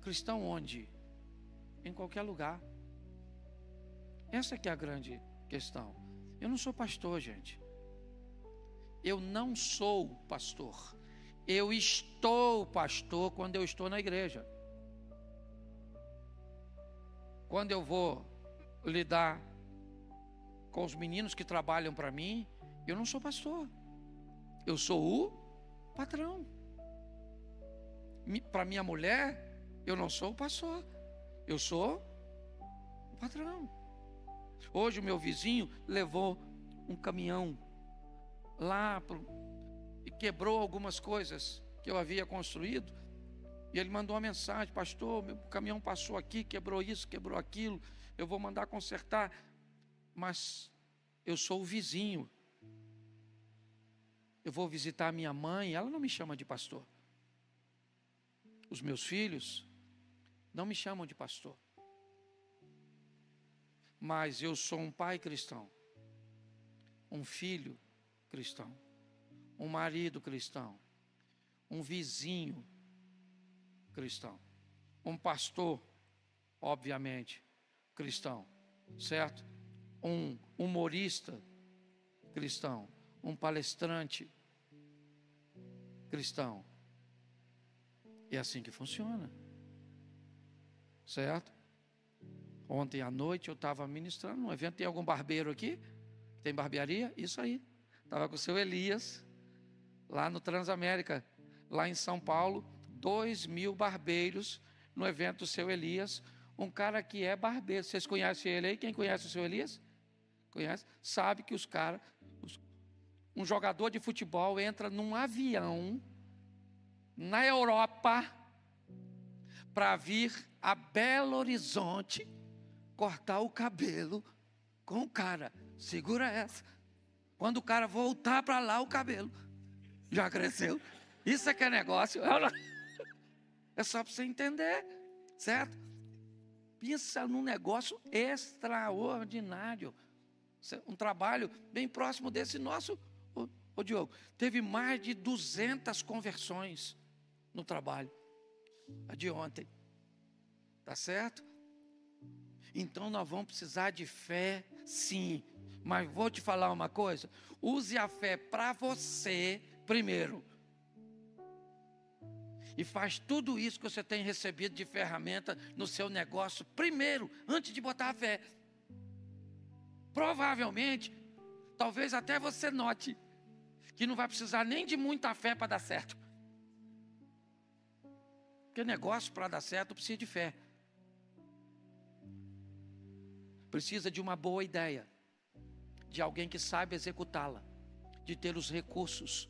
Cristão onde? Em qualquer lugar. Essa que é a grande questão. Eu não sou pastor, gente. Eu não sou pastor. Eu estou pastor quando eu estou na igreja. Quando eu vou lidar com os meninos que trabalham para mim, eu não sou pastor. Eu sou o patrão. Para minha mulher, eu não sou o pastor. Eu sou o patrão. Hoje o meu vizinho levou um caminhão lá e quebrou algumas coisas que eu havia construído. E ele mandou uma mensagem: pastor, meu caminhão passou aqui, quebrou isso, quebrou aquilo, eu vou mandar consertar. Mas eu sou o vizinho. Eu vou visitar a minha mãe, ela não me chama de pastor. Os meus filhos não me chamam de pastor. Mas eu sou um pai cristão, um filho cristão, um marido cristão, um vizinho cristão, um pastor, obviamente, cristão, certo? Um humorista cristão, um palestrante cristão. É assim que funciona, certo? Ontem à noite eu estava ministrando num evento. Tem algum barbeiro aqui? Tem barbearia? Isso aí. Estava com o seu Elias, lá no Transamérica, lá em São Paulo. 2.000 barbeiros no evento do seu Elias. Um cara que é barbeiro. Vocês conhecem ele aí? Quem conhece o seu Elias? Conhece? Sabe que os caras... Um jogador de futebol entra num avião na Europa para vir a Belo Horizonte cortar o cabelo com o cara. Segura essa. Quando o cara voltar para lá, o cabelo já cresceu. Isso é que é negócio. É só para você entender, certo? Pensa num negócio extraordinário. Um trabalho bem próximo desse nosso. Ô Diogo, teve mais de 200 conversões no trabalho. A de ontem. Tá certo? Então nós vamos precisar de fé, sim. Mas vou te falar uma coisa. Use a fé para você primeiro. E faz tudo isso que você tem recebido de ferramenta no seu negócio primeiro, antes de botar a fé. Provavelmente, talvez até você note que não vai precisar nem de muita fé para dar certo. Porque negócio para dar certo precisa de fé. Precisa de uma boa ideia, de alguém que saiba executá-la, de ter os recursos.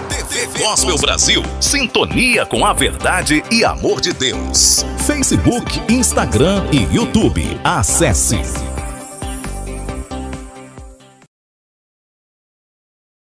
TV Gospel Brasil, sintonia com a verdade e amor de Deus. Facebook, Instagram e YouTube. Acesse